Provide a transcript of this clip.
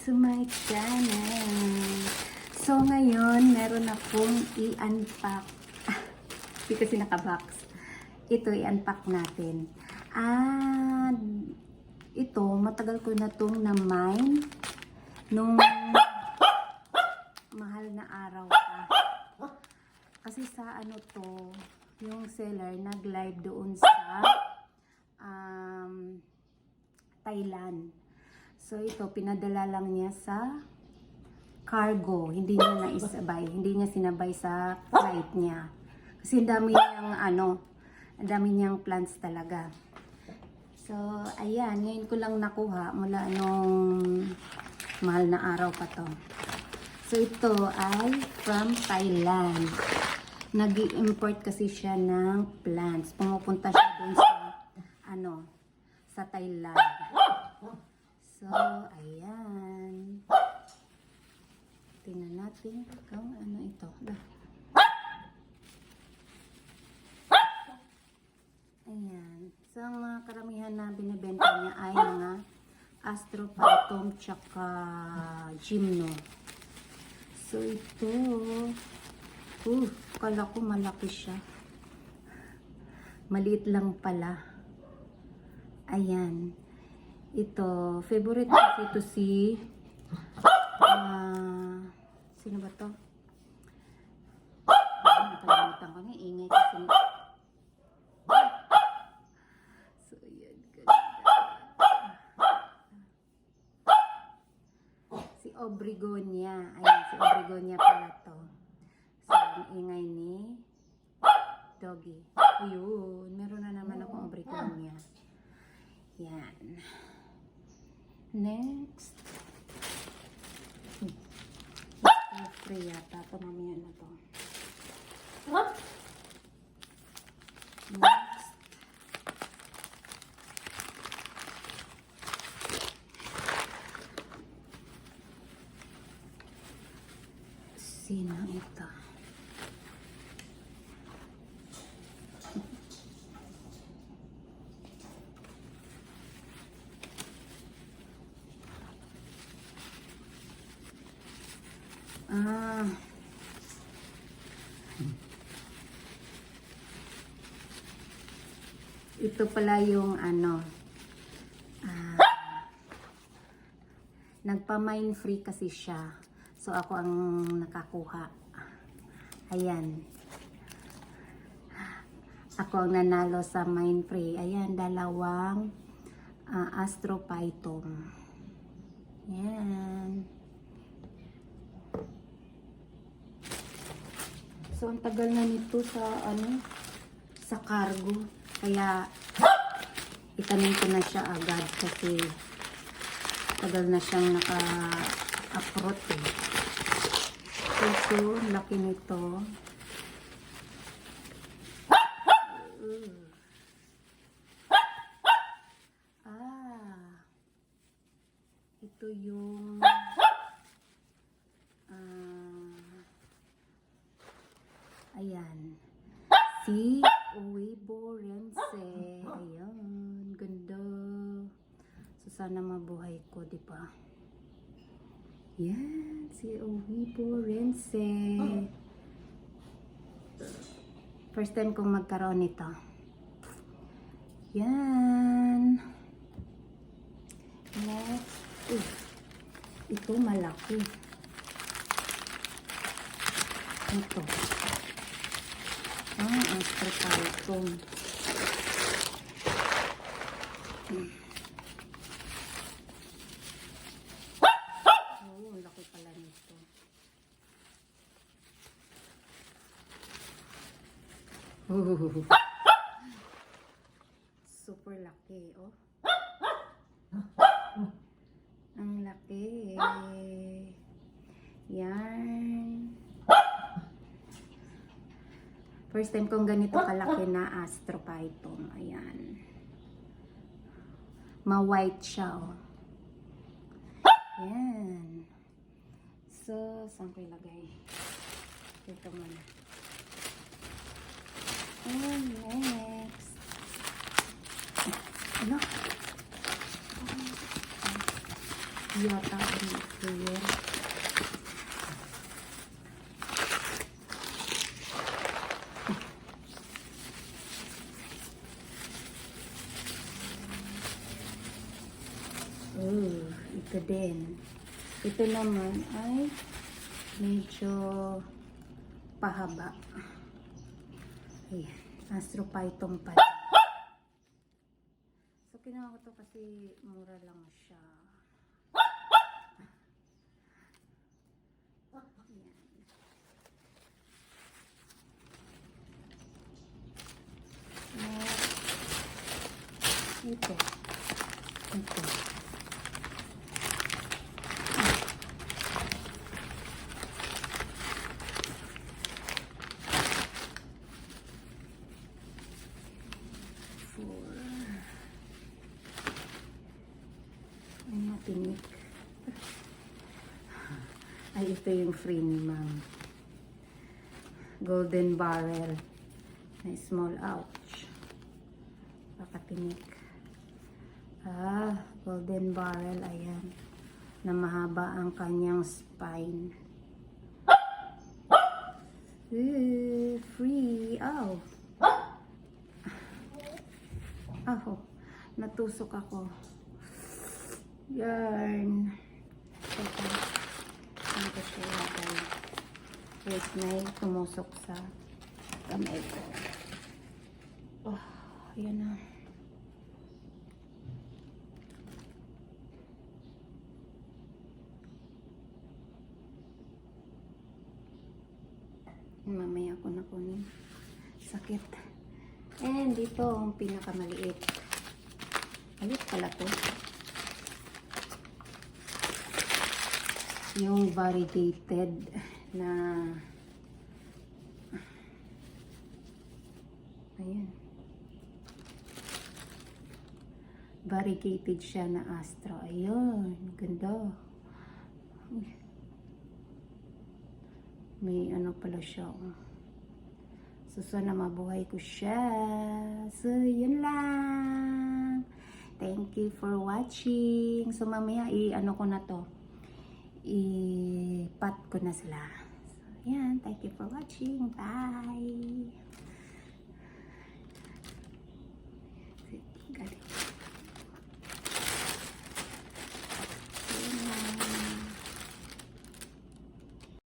to my channel. So ngayon, meron akong i-unpack. Hindi kasi naka-box. Ito, i-unpack natin. Ito, matagal ko na itong na-mine nung mahal na araw pa. Kasi sa ano to, yung seller nag-live doon sa Thailand. So ito, pinadala lang niya sa cargo. Hindi niya naisabay. Hindi niya sinabay sa flight niya. Kasi ang dami niyang ang dami niyang plants talaga. So, ayan. Ngayon ko lang nakuha mula nung mahal na araw pa to. So, ito ay from Thailand. Nag-i-import kasi siya ng plants. Pumupunta siya dun sa sa Thailand. So, ayan. Tingnan natin kung ano ito. Ayan. So, ang mga karamihan na binibenta niya ay mga Astrophytum tsaka Gymno. So, ito. Kala ko malaki siya. Maliit lang pala. Ayan. Ito, favorite ko ito si sino ba to? Nakalimutan ko nga, ingay kasi. So, yan, ganda. Si Obregonia. Ayan, si Obregonia pala to. So, ang ingay ni Doggy. Ayun, meron na naman akong Obregonia. Yan. Next. Free yata. Ito mamaya na to. Next. Sino ito? Ito pala yung nagpa-mine free kasi siya. So ako ang nakakuha. Ayan. Ako ang nanalo sa mine free. Ayan, dalawang Astrophytum. Ayan. So, ang tagal na nito sa, sa cargo. Kaya, itanim ko na siya agad kasi tagal na siyang naka-uproot eh. So, ito, laki nito. Ito yung ayan. Si Oiborense. Ayan. Ganda. So, sana mabuhay ko, di ba? Yan. Si Oiborense. First time kong magkaroon nito. Yan. Next. Ito malaki. Ito. Astrophytum. Oh, laki pala nito. Super laki, oh. Ang laki. Yan. First time kong ganito kalaki na Astrophytum. Ayan. Ma-white siya, oh. Ayan. So, saan ko ilagay? Dito muna. And next. Ano? yata ang sprayer. Ito din. Ito naman ay medyo pahaba. Ayan. Astrophyton pa. So, kinuha ko to kasi mura lang siya. Ayan. Ito. Ito. Ay, matinik. Ay, ito yung free ni ma'am. Golden barrel. Na small ouch. Pakatinik. Golden barrel. Ayan. Na mahaba ang kanyang spine. Free. Oh. Natusok ako. Yarn. Teka. Ano ko siya lagay? Wait, may tumusok sa kamay ko. Oh, yan na. Mamaya ko na kunin. Sakit. And dito ang pinakamaliit. Maliit pala to. Yung variegated na ayan. Variegated siya na Astra. Ayun, ganda. Uy. May ano pala siya. So, sana mabuhay ko siya. So, yun lang. Thank you for watching. So, mamaya i-ano ko na to. I-pat ko na sila. So, yan. Thank you for watching. Bye!